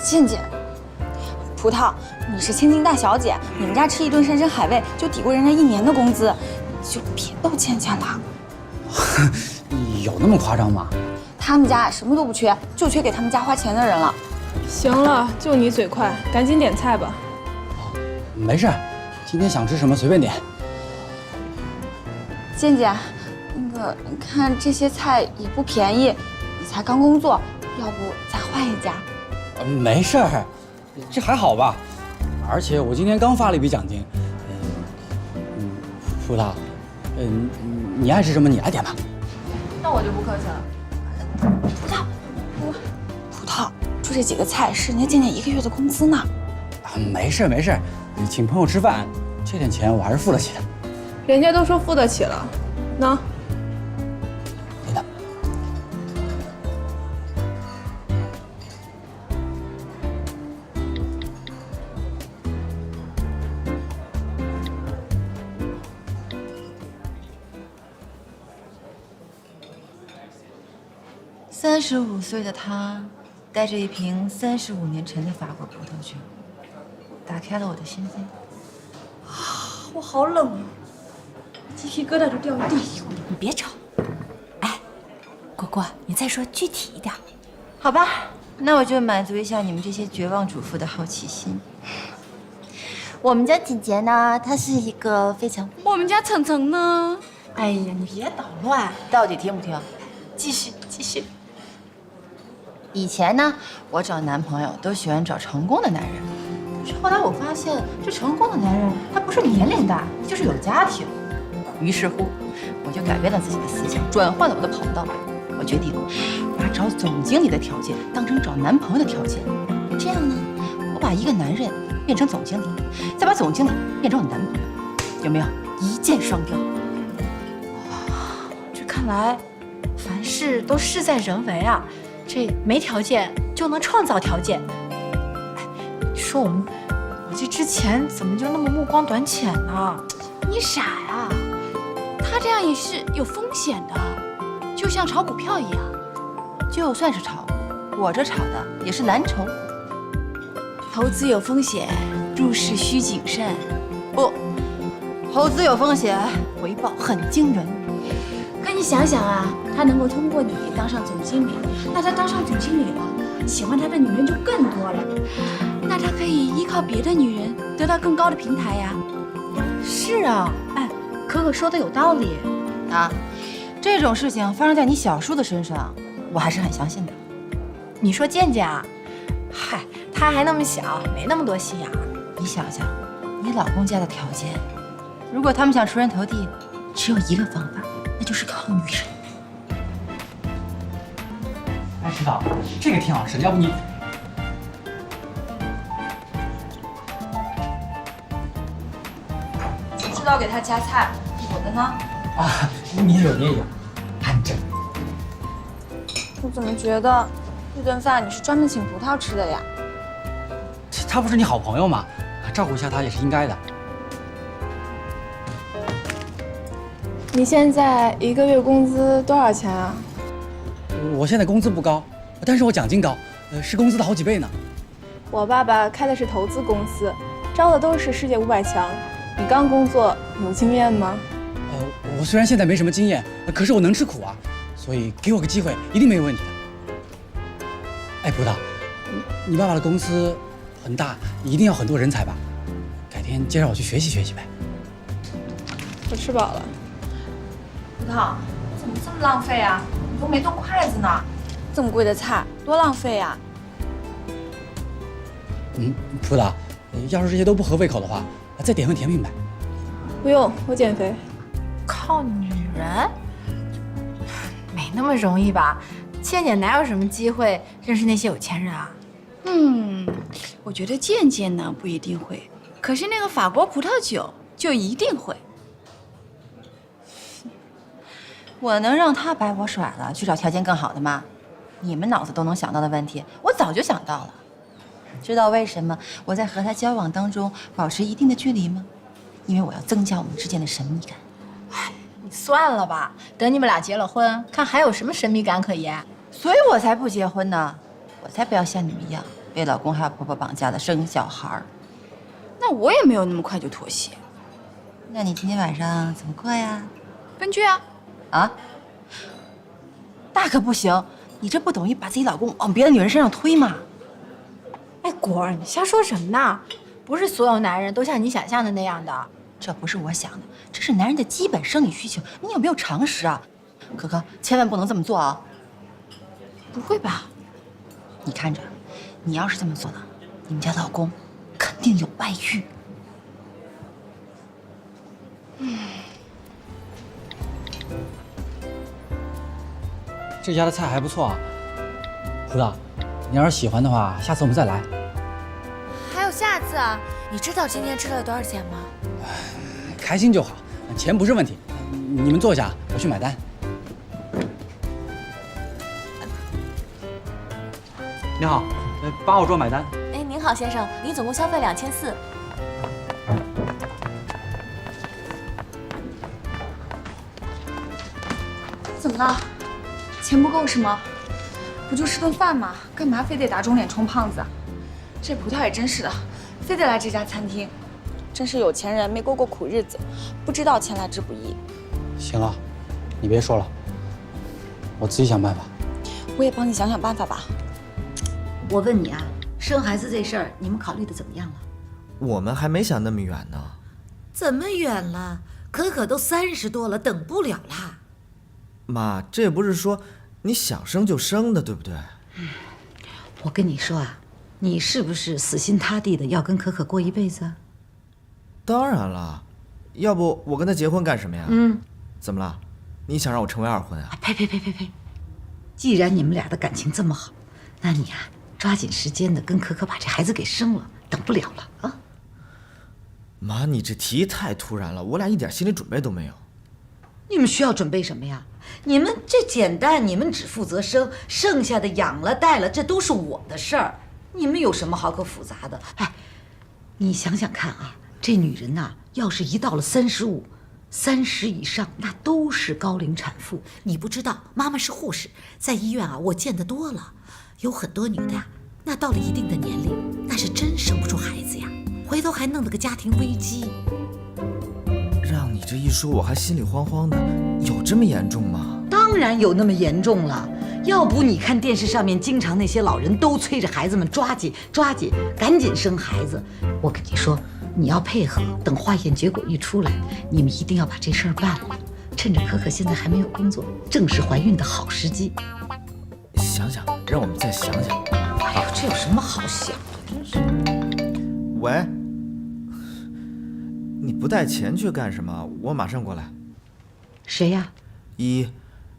健健，葡萄，你是千金大小姐，你们家吃一顿山珍海味就抵过人家1年的工资，就别逗健健了。有那么夸张吗？他们家什么都不缺，就缺给他们家花钱的人了。行了，就你嘴快，赶紧点菜吧。没事，今天想吃什么随便点。健健，那个你看这些菜也不便宜，你才刚工作，要不咱换一家？没事儿，这还好吧？而且我今天刚发了一笔奖金。葡萄，你爱吃什么你来点吧。那我就不客气了。葡萄，就这几个菜是人家健健1个月的工资呢。没事没事，你请朋友吃饭，这点钱我还是付得起的。人家都说付得起了，喏。对的。35岁的他，带着一瓶35年陈的法国葡萄酒，打开了我的心扉。我好冷啊，鸡皮疙瘩都掉地上了。你别吵。哎，果果，你再说具体一点。好吧，那我就满足一下你们这些绝望主妇的好奇心。我们家姐姐呢，她是一个非常……我们家程程呢？哎呀，你别捣乱，到底听不听？继续继续。以前呢，我找男朋友都喜欢找成功的男人，可是后来我发现，这成功的男人他不是年龄大，就是有家庭。于是乎，我就改变了自己的思想，转换了我的跑道。我决定把找总经理的条件当成找男朋友的条件，这样呢，我把一个男人变成总经理，再把总经理变成我男朋友，有没有一箭双雕？这看来，凡事都事在人为啊。这没条件就能创造条件。哎，你说我这之前怎么就那么目光短浅呢？你傻呀！他这样也是有风险的，就像炒股票一样。就算是炒，我这炒的也是蓝筹。投资有风险，入市需谨慎。不，投资有风险，回报很惊人。可你想想啊，他能够通过你当上总经理，那他当上总经理了，喜欢他的女人就更多了，那他可以依靠别的女人得到更高的平台呀。是啊，哎，可可说的有道理啊。这种事情发生在你小叔的身上，我还是很相信的。你说健健啊？嗨，他还那么小，没那么多心眼儿。你想想，你老公家的条件，如果他们想出人头地，只有一个方法，那就是靠女人。哎，知道这个挺好吃的，要不你……知道给他夹菜，我的呢？啊，你也有，你也有，安真。我怎么觉得这顿饭你是专门请葡萄吃的呀？他不是你好朋友吗？照顾一下他也是应该的。你现在1个月工资多少钱啊？我现在工资不高，但是我奖金高，是工资的好几倍呢。我爸爸开的是投资公司，招的都是世界500强。你刚工作，有经验吗？我虽然现在没什么经验，可是我能吃苦啊，所以给我个机会一定没有问题的。哎，葡萄，你爸爸的公司很大，一定要很多人才吧？改天介绍我去学习学习呗。我吃饱了。葡萄，你怎么这么浪费啊？你都没动筷子呢，这么贵的菜多浪费呀！葡萄，要是这些都不合胃口的话，再点份甜品呗。不用，我减肥。靠女人？没那么容易吧？倩姐哪有什么机会认识那些有钱人啊？我觉得健健呢不一定会，可是那个法国葡萄酒就一定会。我能让他摆我甩了去找条件更好的吗？你们脑子都能想到的问题，我早就想到了。知道为什么我在和他交往当中保持一定的距离吗？因为我要增加我们之间的神秘感。哎，你算了吧，等你们俩结了婚，看还有什么神秘感可言。所以我才不结婚呢，我才不要像你们一样被老公还有婆婆绑架的生小孩儿。那我也没有那么快就妥协。那你今天晚上怎么过呀？分居啊！啊？那可不行，你这不等于把自己老公往别的女人身上推吗？哎，果儿，你瞎说什么呢？不是所有男人都像你想象的那样的。这不是我想的，这是男人的基本生理需求，你有没有常识啊？可可，千万不能这么做啊！不会吧？你看着，你要是这么做呢，你们家老公肯定有外遇。这家的菜还不错啊，葡萄，你要是喜欢的话，下次我们再来。还有下次啊？你知道今天吃了多少钱吗？开心就好，钱不是问题。你们坐下，我去买单。你好，8号桌买单。哎，您好，先生，您总共消费2400。怎么了？钱不够是吗？不就吃顿饭吗？干嘛非得打肿脸充胖子啊？这葡萄也真是的，非得来这家餐厅，真是有钱人没过过苦日子，不知道钱来之不易。行了，你别说了，我自己想办法。我也帮你想想办法吧。我问你啊，生孩子这事儿你们考虑的怎么样了？我们还没想那么远呢。怎么远了？可可都30多了，等不了啦。妈，这也不是说你想生就生的，对不对？我跟你说啊，你是不是死心塌地的要跟可可过一辈子啊？当然了，要不我跟他结婚干什么呀？怎么了？你想让我成为二婚啊？呸！既然你们俩的感情这么好，那你啊，抓紧时间的跟可可把这孩子给生了，等不了了啊！妈，你这提议太突然了，我俩一点心理准备都没有。你们需要准备什么呀？你们这简单，你们只负责生，剩下的养了带了，这都是我的事儿。你们有什么好可复杂的？哎，你想想看啊，这女人呐，要是一到了35、30以上，那都是高龄产妇。你不知道，妈妈是护士，在医院啊，我见得多了，有很多女的呀，那到了一定的年龄，那是真生不出孩子呀，回头还弄得个家庭危机。让你这一说，我还心里慌慌的。有这么严重吗？当然有那么严重了，要不你看电视上面经常那些老人都催着孩子们抓紧，赶紧生孩子。我跟你说，你要配合，等化验结果一出来，你们一定要把这事儿办了，趁着可可现在还没有工作，正是怀孕的好时机。想想，让我们再想想。哎呦，这有什么好想的？真是。喂，你不带钱去干什么？我马上过来。谁呀？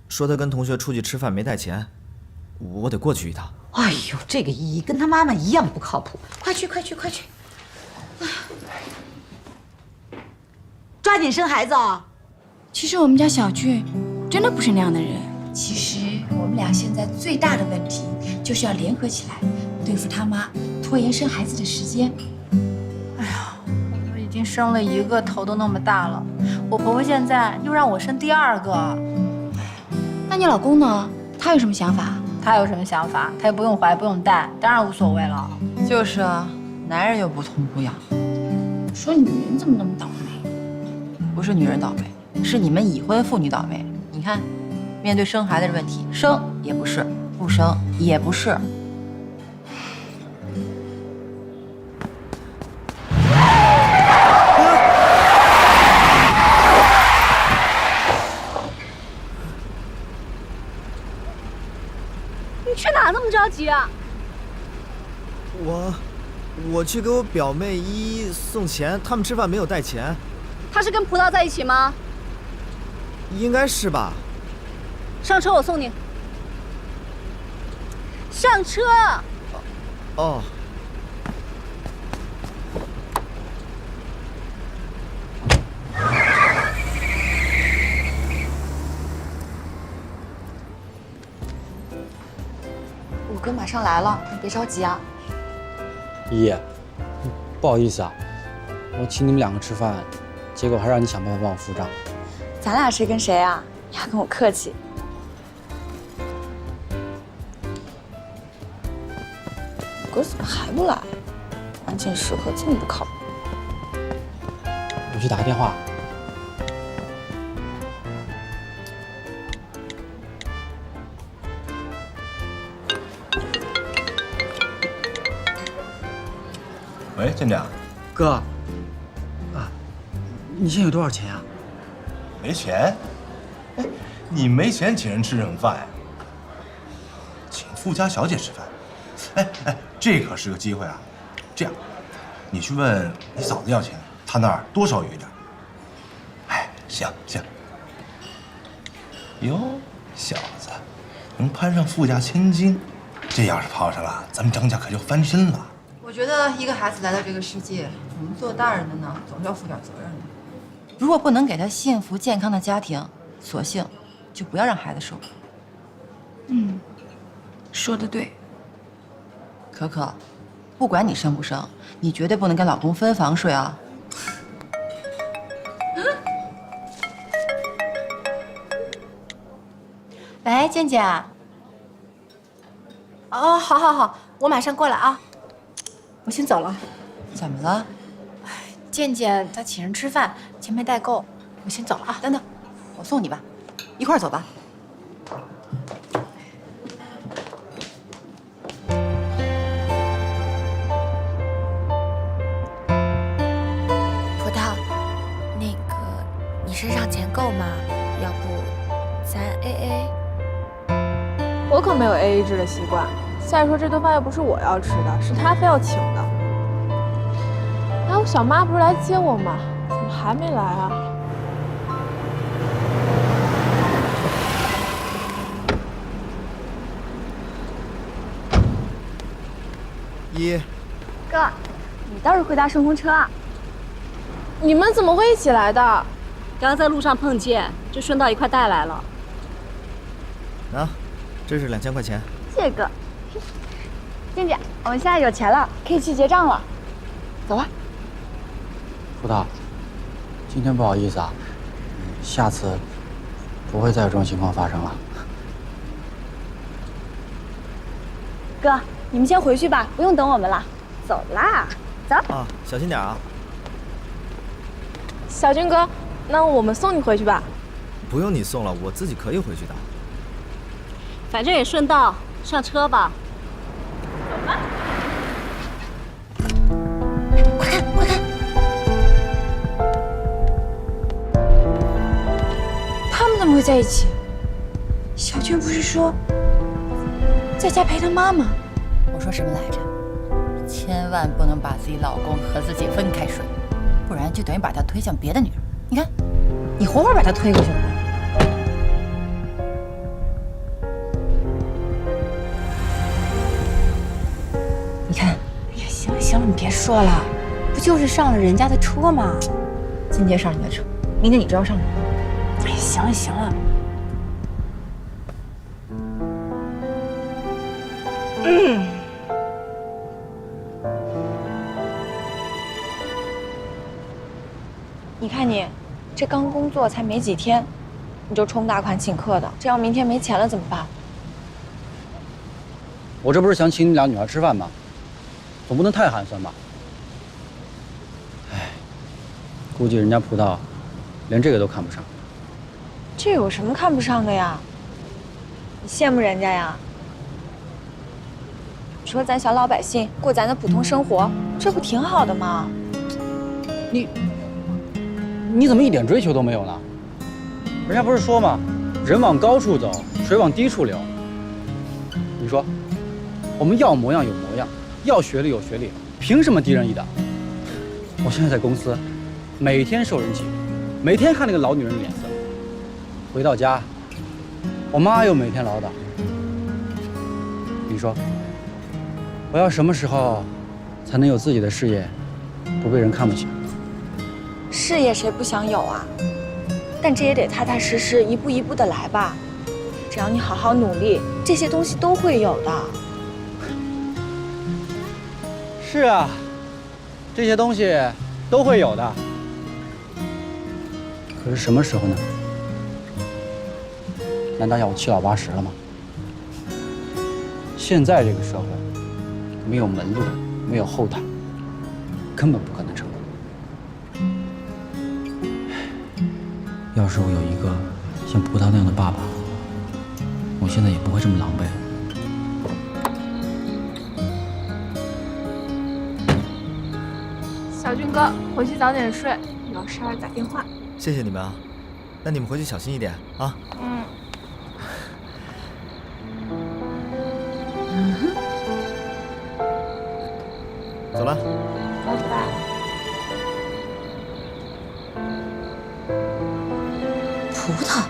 说他跟同学出去吃饭没带钱，我得过去一趟。哎呦，这个依依跟他妈妈一样不靠谱，快去！抓紧生孩子啊！其实我们家小俊真的不是那样的人。其实我们俩现在最大的问题就是要联合起来，对付他妈，拖延生孩子的时间。我都已经生了1个，头都那么大了，我婆婆现在又让我生第2个。那你老公呢？他有什么想法？他有什么想法？他又不用怀，不用带，当然无所谓了。就是啊，男人又不痛不痒。说女人怎么那么倒霉？不是女人倒霉，是你们已婚妇女倒霉。你看，面对生孩子的问题，生也不是，不生也不是。你去哪那么着急啊？我去给我表妹依依送钱，他们吃饭没有带钱。他是跟葡萄在一起吗？应该是吧。上车，我送你。上车。哦。我哥马上来了，你别着急啊。依依，不好意思啊，我请你们2个吃饭，结果还让你想办法帮我付账。咱俩谁跟谁啊？你还跟我客气。哥怎么还不来？关键时刻这么不靠谱。我去打个电话。喂，舰长。哥，啊，你现在有多少钱啊？没钱？哎，你没钱请人吃什么饭呀？请富家小姐吃饭？哎，这可是个机会啊！这样，你去问你嫂子要钱，她那儿多少有一点。哎，行。哟，小子，能攀上富家千金，这要是泡上了，咱们张家可就翻身了。我觉得一个孩子来到这个世界，我们做大人的呢，总是要负点责任的。如果不能给他幸福健康的家庭，索性就不要让孩子受苦。说得对。可可，不管你生不生，你绝对不能跟老公分房睡啊！喂，健健。哦，好，我马上过来啊。我先走了。怎么了？健健他请人吃饭，钱没带够，我先走了啊。等等，我送你吧，一块儿走吧。葡萄，那个，你身上钱够吗？要不咱 AA？我可没有 AA 制的习惯。再说这顿饭又不是我要吃的，是他非要请的。哎，我小妈不是来接我吗？怎么还没来啊？哥，你倒是回答顺风车啊！你们怎么会一起来的？刚在路上碰见，就顺道一块带来了。啊，这是2000块钱。谢谢哥。静姐，我们现在有钱了，可以去结账了。走吧。葡萄，今天不好意思啊，下次不会再有这种情况发生了。哥，你们先回去吧，不用等我们了。走啦，走。啊，小心点啊。小军哥，那我们送你回去吧。不用你送了，我自己可以回去的。反正也顺道，上车吧。走吧。快看，快看！他们怎么会在一起？小娟不是说在家陪她妈妈？我说什么来着？千万不能把自己老公和自己分开睡，不然就等于把他推向别的女人。你看，你活活把他推过去了吧？你看，哎呀，行了，你别说了，不就是上了人家的车吗？今天上人家车，明天你就要上我。哎呀，行了。你看你，这刚工作才没几天，你就冲大款请客的，这要明天没钱了怎么办？我这不是想请你俩女儿吃饭吗？总不能太寒酸吧？哎，估计人家葡萄连这个都看不上。这有什么看不上的呀？你羡慕人家呀？你说咱小老百姓过咱的普通生活，这不挺好的吗？你怎么一点追求都没有呢？人家不是说吗？人往高处走，水往低处流。你说，我们要模样有模样，要学历有学历，凭什么低人一等？我现在在公司，每天受人欺负，每天看那个老女人的脸色。回到家，我妈又每天唠叨。你说，我要什么时候才能有自己的事业，不被人看不起？事业谁不想有啊？但这也得踏踏实实、一步一步的来吧。只要你好好努力，这些东西都会有的。是啊，这些东西都会有的。可是什么时候呢？难道要我七老八十了吗？现在这个社会，没有门路，没有后台，根本不可能成功。要是我有一个像葡萄那样的爸爸，我现在也不会这么狼狈。小俊哥，回去早点睡，有事儿打电话。谢谢你们啊，那你们回去小心一点啊。嗯。走了。拜拜。葡萄，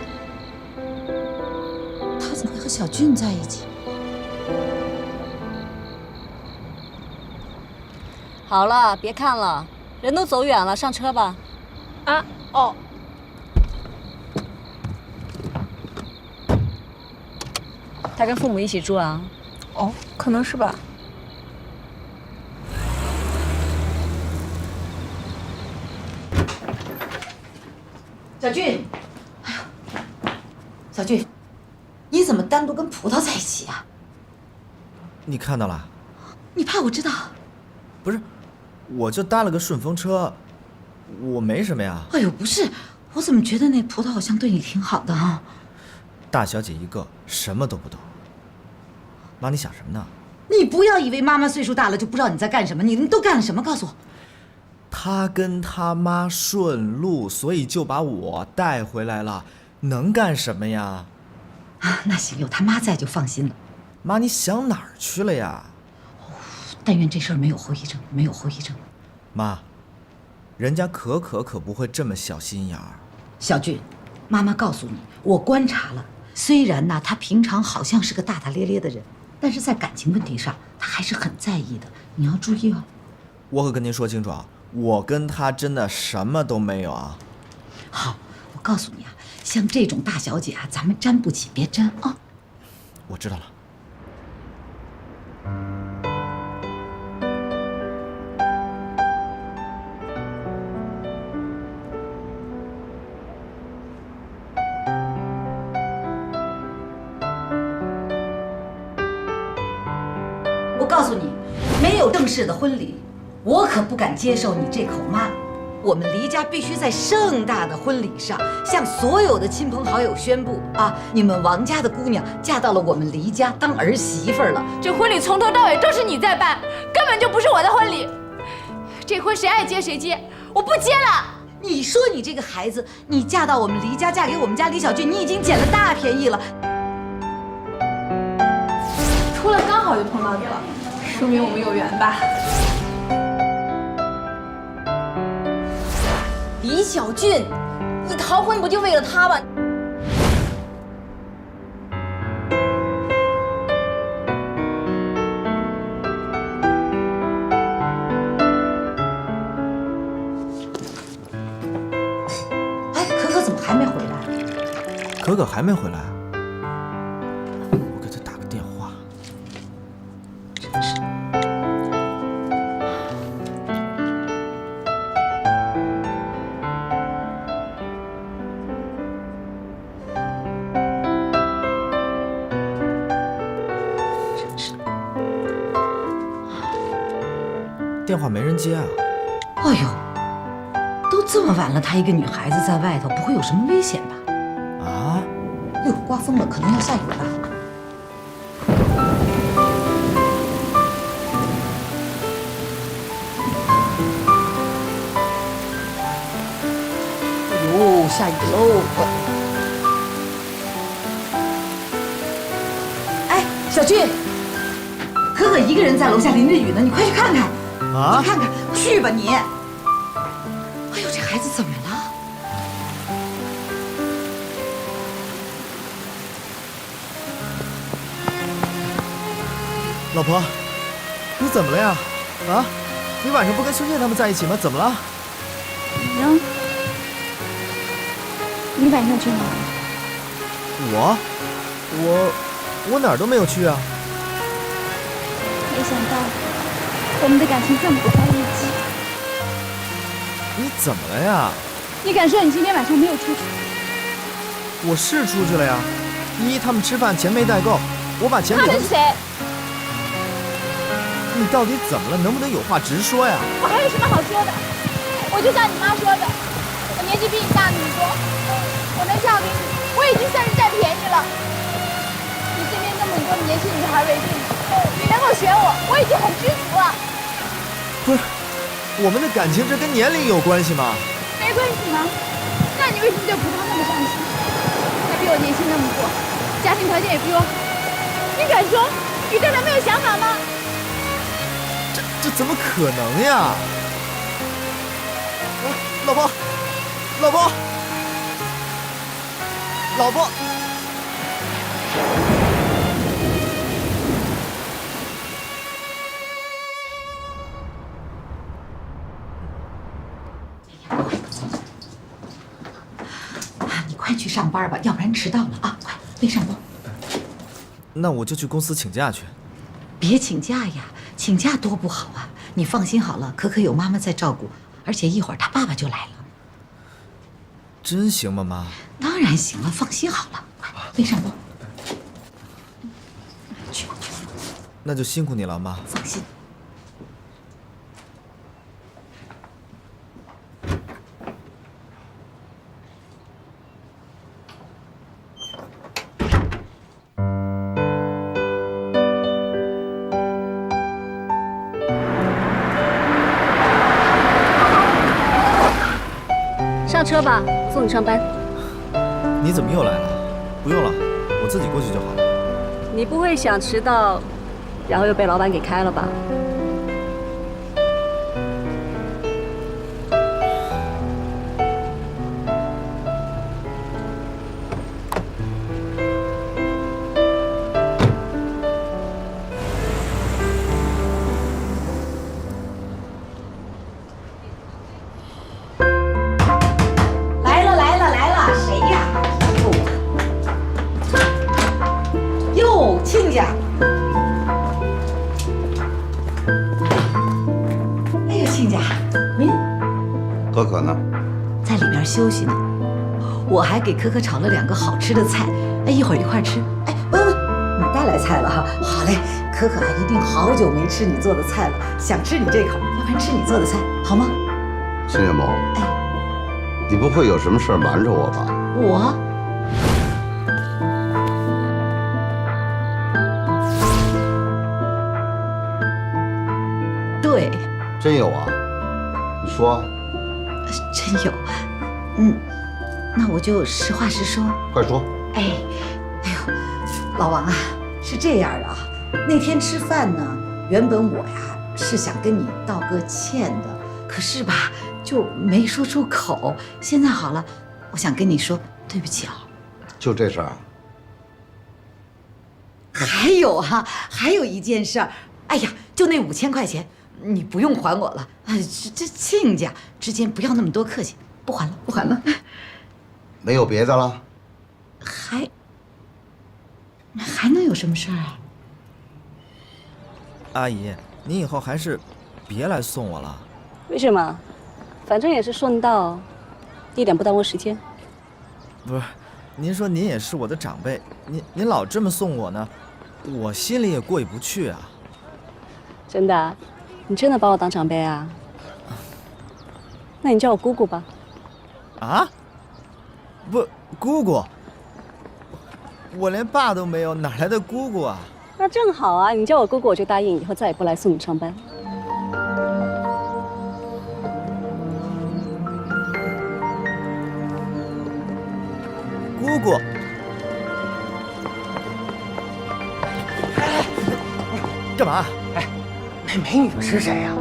他怎么会和小俊在一起？好了，别看了，人都走远了，上车吧。啊，哦。他跟父母一起住啊？哦，可能是吧。小俊，哎呀，小俊，你怎么单独跟葡萄在一起啊？你看到了？你怕我知道？不是，我就搭了个顺风车，我没什么呀。哎呦，不是，我怎么觉得那葡萄好像对你挺好的啊？大小姐一个，什么都不懂。妈，你想什么呢？你不要以为妈妈岁数大了就不知道你在干什么，你们都干了什么？告诉我。他跟他妈顺路，所以就把我带回来了，能干什么呀？啊，那行，有他妈在就放心了。妈，你想哪儿去了呀？但愿这事儿没有后遗症，没有后遗症。妈，人家可不会这么小心眼儿。小俊，妈妈告诉你，我观察了，虽然呢他平常好像是个大大咧咧的人，但是在感情问题上他还是很在意的，你要注意哦。我可跟您说清楚啊，我跟他真的什么都没有啊。好，我告诉你啊，像这种大小姐啊，咱们沾不起，别沾啊。我知道了。我告诉你，没有正式的婚礼，我可不敢接受你这口妈。我们黎家必须在盛大的婚礼上，向所有的亲朋好友宣布啊，你们王家的姑娘嫁到了我们黎家当儿媳妇了。这婚礼从头到尾都是你在办，根本就不是我的婚礼。这婚谁爱接谁接，我不接了。你说你这个孩子，你嫁到我们黎家，嫁给我们家李小俊，你已经捡了大便宜了。出来刚好就碰到你了，说明我们有缘吧。李小俊，你逃婚不就为了他吗？哎，可可怎么还没回来？可可还没回来？我给他打个电话。真是。电话没人接啊！哎呦，都这么晚了，她一个女孩子在外头，不会有什么危险吧？啊？哟，刮风了，可能要下雨了。哎呦，下雨喽！哎，小俊，可可一个人在楼下淋着雨呢，你快去看看。啊！你看看，去吧你。哎呦，这孩子怎么了？老婆，你怎么了呀？啊？你晚上不跟孙健他们在一起吗？怎么了？你呢？你晚上去哪儿？我哪儿都没有去啊。没想到我们的感情这么不在一起。你怎么了呀？你敢说你今天晚上没有出去？我是出去了呀。依依他们吃饭钱没带够，我把钱给他们。他们是谁？你到底怎么了？能不能有话直说呀？我还有什么好说的？我就像你妈说的，我年纪比你大那么多，我能嫁给你，我已经算是占便宜了。你身边那么多年轻女孩围着你，你能够选我已经很知足了。不是，我们的感情这跟年龄有关系吗？没关系吗？那你为什么对葡萄那么上心？他比我年轻那么多，家庭条件也比我好，你敢说你对他没有想法吗？这怎么可能呀？老婆，老婆，老婆。你快去上班吧，要不然迟到了啊！快背上包。那我就去公司请假去。别请假呀，请假多不好啊！你放心好了，可可有妈妈在照顾，而且一会儿他爸爸就来了。真行吗，妈？当然行了，放心好了，快背上包。去。那就辛苦你了，妈。放心。上车吧，送你上班。你怎么又来了？不用了，我自己过去就好了。你不会想迟到，然后又被老板给开了吧？亲家。哎呦，亲家，您可可呢？在里边休息呢。我还给可可炒了2个好吃的菜，哎，一会儿一块吃。哎，喂，你带来菜了哈？好嘞，可可啊，一定好久没吃你做的菜了，想吃你这口，要不然吃你做的菜好吗？秦月萌，哎，你不会有什么事瞒着我吧？我。 对，真有啊！你说，真有。那我就实话实说。快说。哎呦，老王啊，是这样的啊，那天吃饭呢，原本我呀是想跟你道个歉的，可是吧就没说出口。现在好了，我想跟你说对不起啊。就这事儿啊？还有啊，还有一件事儿，哎呀，就那5000块钱。 你不用还我了，哎，这亲家之间不要那么多客气，不还了，不还了。没有别的了？还能有什么事儿啊？阿姨，您以后还是别来送我了。为什么？反正也是顺道，一点不耽误时间。不是，您说您也是我的长辈，您老这么送我呢，我心里也过意不去啊。真的？ 你真的把我当长辈啊？那你叫我姑姑吧。啊？不，姑姑，我连爸都没有，哪来的姑姑啊？那正好啊，你叫我姑姑，我就答应以后再也不来送你上班。姑姑。 干嘛？哎，那美女是谁呀？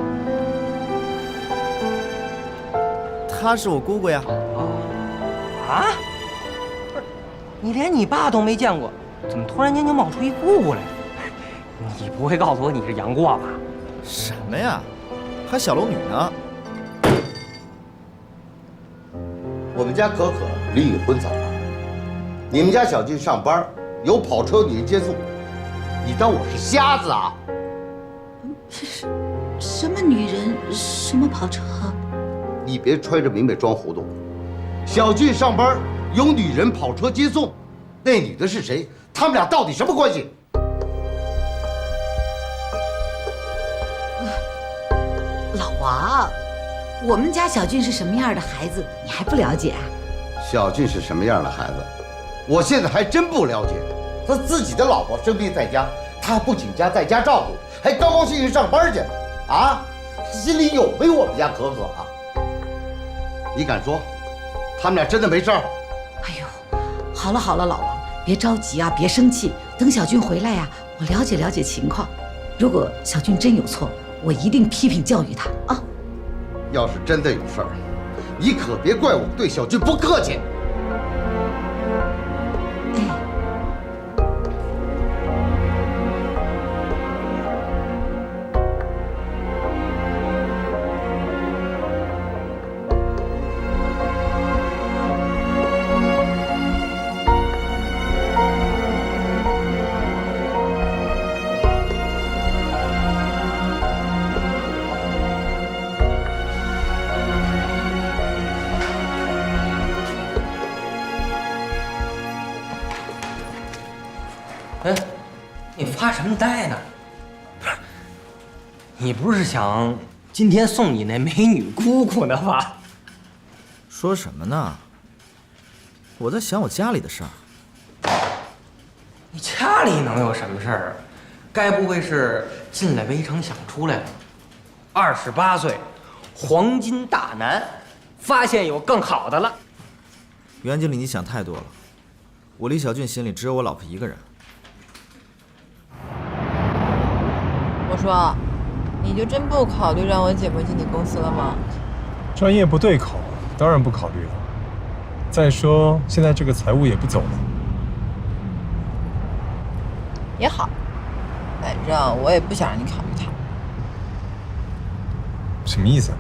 她是我姑姑呀。啊？不是，你连你爸都没见过，怎么突然间就冒出一姑姑来？你不会告诉我你是杨过吧？什么呀？还小龙女呢？我们家可可离你婚早了，你们家小静上班有跑车有女人接送，你当我是瞎子啊？ 什么女人，什么跑车？你别揣着明白装糊涂。小俊上班有女人跑车接送，那女的是谁？他们俩到底什么关系？我们家小俊是什么样的孩子，你还不了解啊？小俊是什么样的孩子，我现在还真不了解。他自己的老婆生病在家，他不请假在家照顾，还高高兴兴上班去啊？他心里有没有我们家可可啊？你敢说他们俩真的没事儿？哎呦，好了好了，老王，别着急啊，别生气，等小俊回来呀，我了解了解情况。如果小俊真有错，我一定批评教育他啊。要是真的有事儿，你可别怪我对小俊不客气。哎，你发什么呆呢？不是，你不是想今天送你那美女姑姑呢吧？说什么呢？我在想我家里的事儿。你家里能有什么事儿啊？该不会是进来围城想出来了？28岁，黄金大男，发现有更好的了。袁经理，你想太多了。我李小俊心里只有我老婆一个人。我说，你就真不考虑让我姐夫进你公司了吗？专业不对口，当然不考虑了。再说现在这个财务也不走了。也好，反正我也不想让你考虑他。什么意思啊？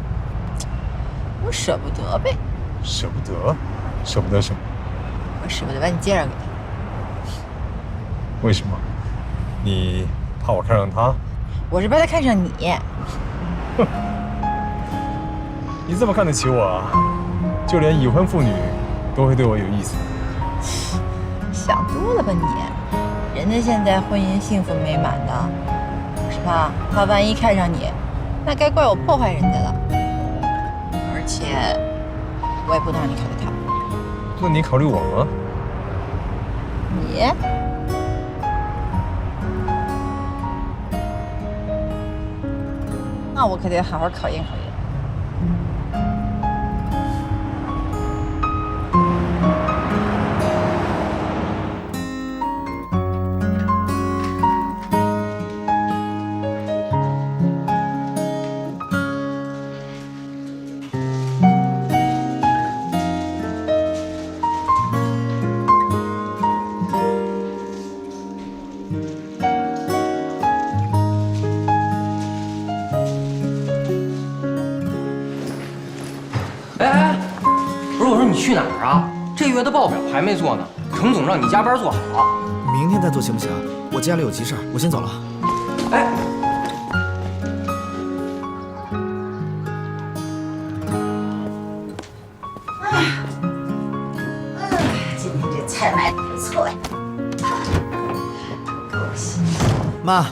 我舍不得呗。舍不得？舍不得什么？我舍不得把你介绍给他。为什么？你怕我看上他？我是怕他看上你。哼，你这么看得起我啊？就连已婚妇女都会对我有意思？想多了吧你？人家现在婚姻幸福美满的，我是怕他万一看上你，那该怪我破坏人家了。而且我也不能让你考虑他。那你考虑我吗？你？那我可得好好考验考验。哎，不是我说你去哪儿啊？这月的报表还没做呢，程总让你加班做好。明天再做行不行？我家里有急事儿，我先走了。哎，今天这菜卖的不错呀，够新鲜。妈，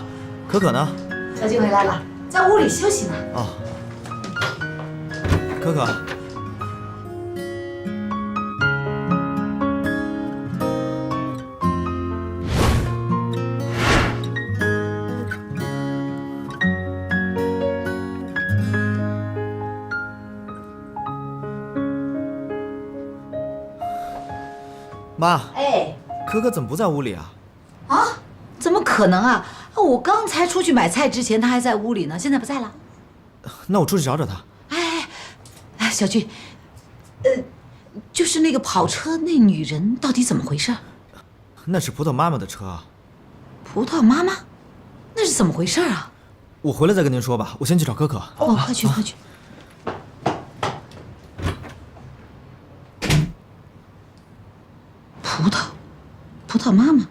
可可呢？小俊回来了，在屋里休息呢。哦，可可。妈，哎，可可怎么不在屋里啊？啊，怎么可能啊？我刚才出去买菜之前，他还在屋里呢，现在不在了。那我出去找找他。哎，小俊，就是那个跑车那女人到底怎么回事？那是葡萄妈妈的车啊。葡萄妈妈，那是怎么回事啊？我回来再跟您说吧，我先去找可可。哦，快去快去。葡萄妈妈。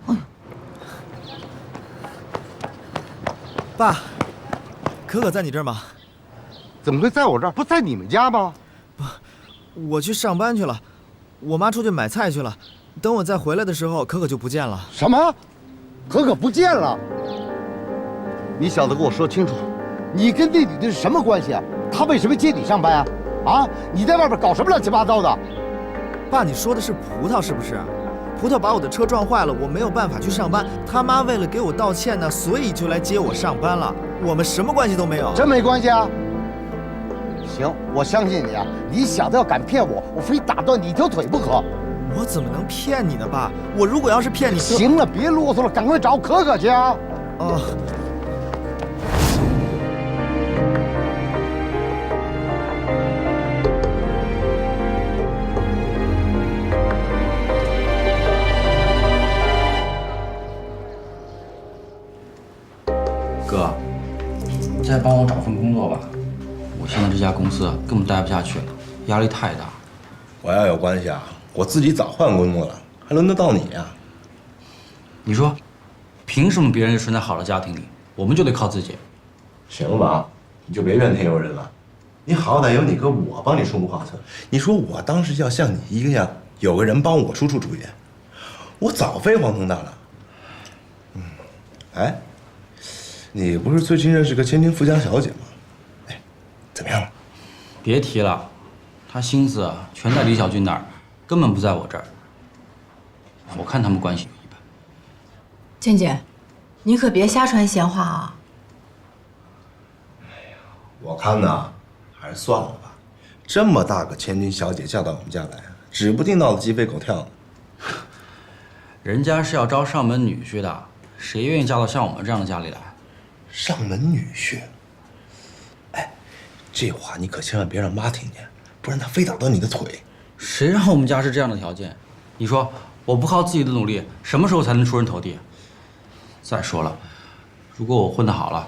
哎呦，爸，可可在你这儿吗？怎么会在我这儿？不在你们家吗？不，我去上班去了，我妈出去买菜去了。等我再回来的时候，可可就不见了。什么？可可不见了？你小子给我说清楚，你跟那女的是什么关系啊？她为什么接你上班啊？啊，你在外边搞什么乱七八糟的？爸，你说的是葡萄是不是？葡萄把我的车撞坏了，我没有办法去上班。他妈为了给我道歉呢，所以就来接我上班了。我们什么关系都没有。真没关系啊？行，我相信你啊！你小子要敢骗我，我非打断你一条腿不可！我怎么能骗你呢，爸？我如果要是骗你，行了，别啰嗦了，赶快找可可去啊！哦。哥，你再帮我找份工作吧。我现在这家公司根本待不下去了，压力太大。我要有关系啊，我自己早换工作了，还轮得到你呀？你说，凭什么别人就生在好的家庭里，我们就得靠自己？行吧，你就别怨天尤人了。你好歹有你哥我帮你出谋划策，你说我当时要像你一样，有个人帮我出主意，我早飞黄腾达了。哎，你不是最近认识个千金富家小姐吗？哎，怎么样了？别提了，他心思全在李小军那儿，根本不在我这儿。我看他们关系一般。健健，你可别瞎传闲话啊！我看呐，还是算了吧。这么大个千金小姐嫁到我们家来，指不定闹得鸡飞狗跳呢。人家是要招上门女婿的，谁愿意嫁到像我们这样的家里来？上门女婿？哎，这话你可千万别让妈听见，不然她非打断你的腿。谁让我们家是这样的条件？你说我不靠自己的努力，什么时候才能出人头地？再说了，如果我混得好了，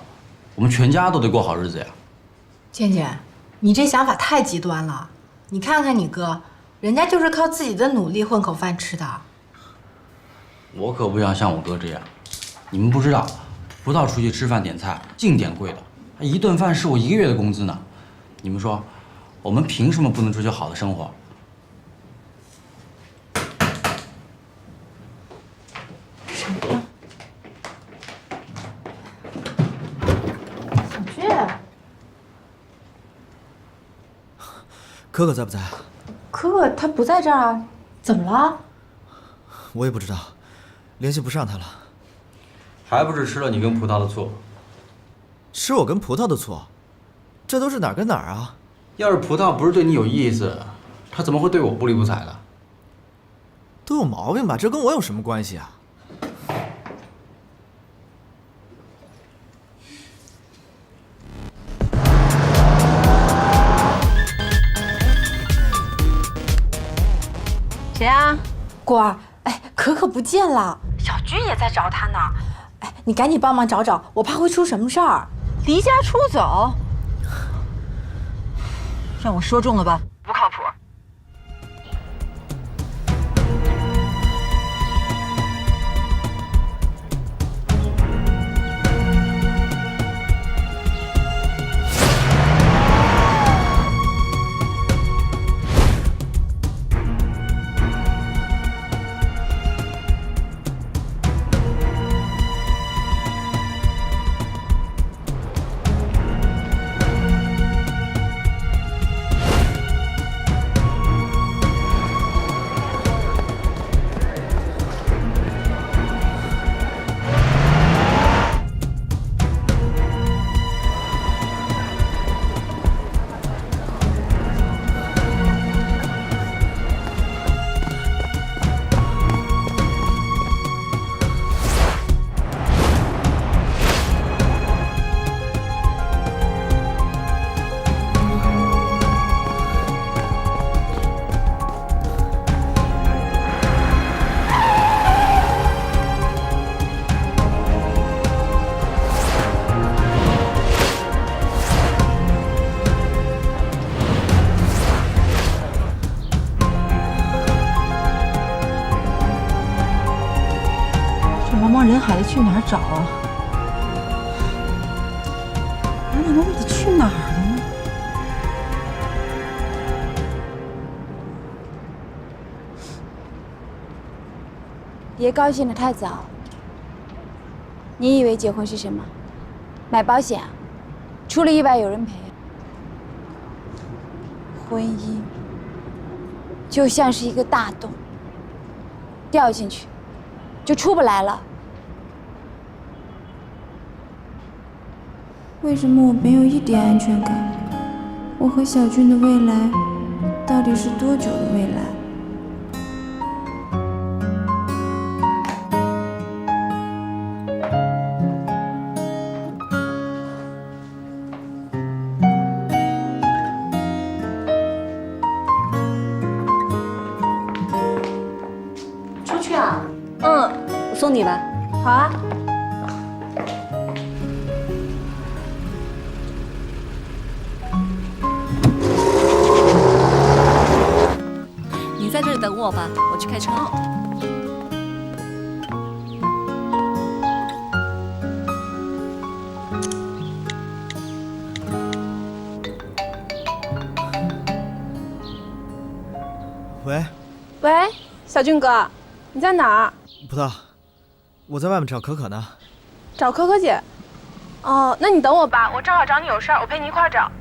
我们全家都得过好日子呀。健健，你这想法太极端了。你看看你哥，人家就是靠自己的努力混口饭吃的。我可不想像我哥这样。你们不知道，葡萄出去吃饭点菜，净点贵的，一顿饭是我1个月的工资呢。你们说，我们凭什么不能追求好的生活？什么？小俊，可可在不在？可可他不在这儿啊，怎么了？我也不知道，联系不上他了。还不是吃了你跟葡萄的醋？吃我跟葡萄的醋？这都是哪儿跟哪儿啊？要是葡萄不是对你有意思，他怎么会对我不理不睬的？都有毛病吧？这跟我有什么关系啊？谁啊？果儿，哎，可可不见了，小军也在找他呢。哎，你赶紧帮忙找找，我怕会出什么事儿。离家出走，让我说中了吧？不靠谱。茫茫人海的去哪儿找啊？而你们为了去哪儿呢？别高兴得太早。你以为结婚是什么？买保险啊？出了意外有人陪。婚姻就像是一个大洞，掉进去就出不来了。为什么我没有一点安全感？我和小俊的未来到底是多久的未来？出去啊？我送你吧。好啊。你在这里等我吧，我去开车。喂，喂，小俊哥，你在哪儿？葡萄，我在外面找可可呢。找可可姐。哦，那你等我吧，我正好找你有事儿，我陪你一块儿找。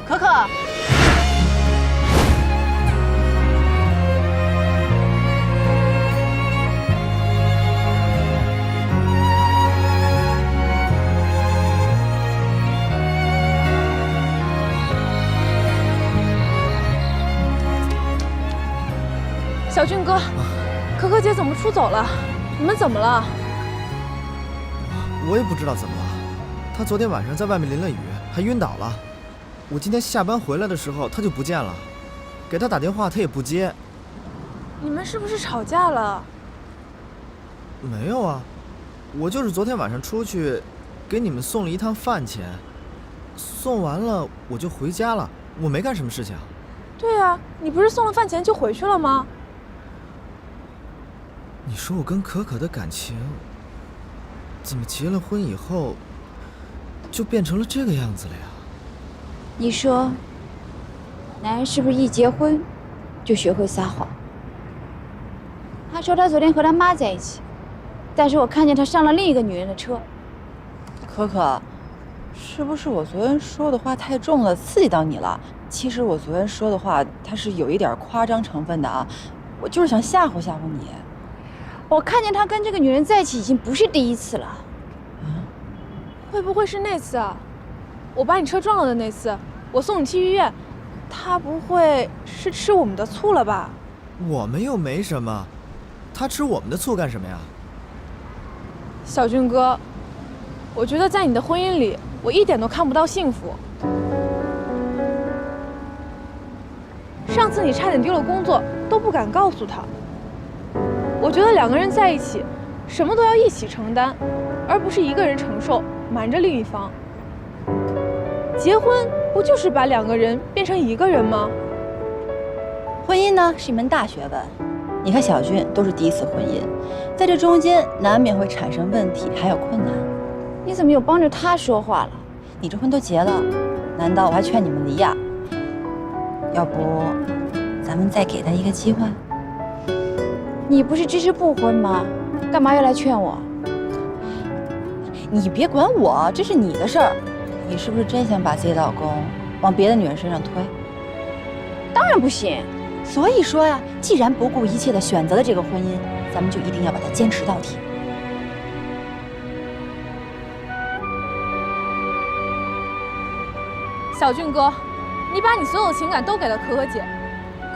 可可。小俊哥，可可姐怎么出走了？你们怎么了？我也不知道怎么了，她昨天晚上在外面淋了雨，还晕倒了。我今天下班回来的时候，她就不见了，给她打电话她也不接。你们是不是吵架了？没有啊，我就是昨天晚上出去，给你们送了一趟饭钱，送完了我就回家了，我没干什么事情。对啊，你不是送了饭钱就回去了吗？你说我跟可可的感情，怎么结了婚以后，就变成了这个样子了呀？你说，男人是不是一结婚就学会撒谎？他说他昨天和他妈在一起，但是我看见他上了另一个女人的车。可可，是不是我昨天说的话太重了，刺激到你了？其实我昨天说的话，它是有一点夸张成分的啊，我就是想吓唬吓唬你。我看见他跟这个女人在一起已经不是第一次了。会不会是那次啊？我把你车撞了的那次，我送你去医院，他不会是吃我们的醋了吧？我们又没什么，他吃我们的醋干什么呀？小俊哥，我觉得在你的婚姻里，我一点都看不到幸福。上次你差点丢了工作，都不敢告诉他。我觉得两个人在一起，什么都要一起承担，而不是一个人承受，瞒着另一方。结婚不就是把两个人变成一个人吗？婚姻呢是一门大学问，你和小俊都是第一次婚姻，在这中间难免会产生问题，还有困难。你怎么又帮着他说话了？你这婚都结了，难道我还劝你们离呀？要不，咱们再给他一个机会？你不是支持不婚吗？干嘛要来劝我？你别管我，这是你的事儿。你是不是真想把自己老公往别的女人身上推？当然不行。所以说呀，既然不顾一切的选择了这个婚姻，咱们就一定要把它坚持到底。小俊哥，你把你所有情感都给了可可姐，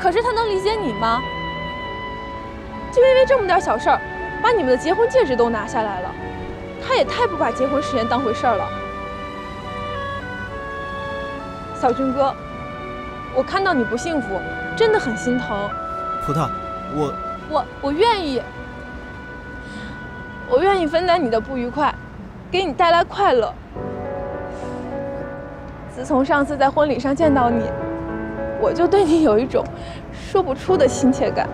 可是她能理解你吗？就因为这么点小事儿，把你们的结婚戒指都拿下来了，她也太不把结婚誓言当回事儿了。小俊哥，我看到你不幸福，真的很心疼。葡萄，我愿意，我愿意分担你的不愉快，给你带来快乐。自从上次在婚礼上见到你，我就对你有一种说不出的亲切感。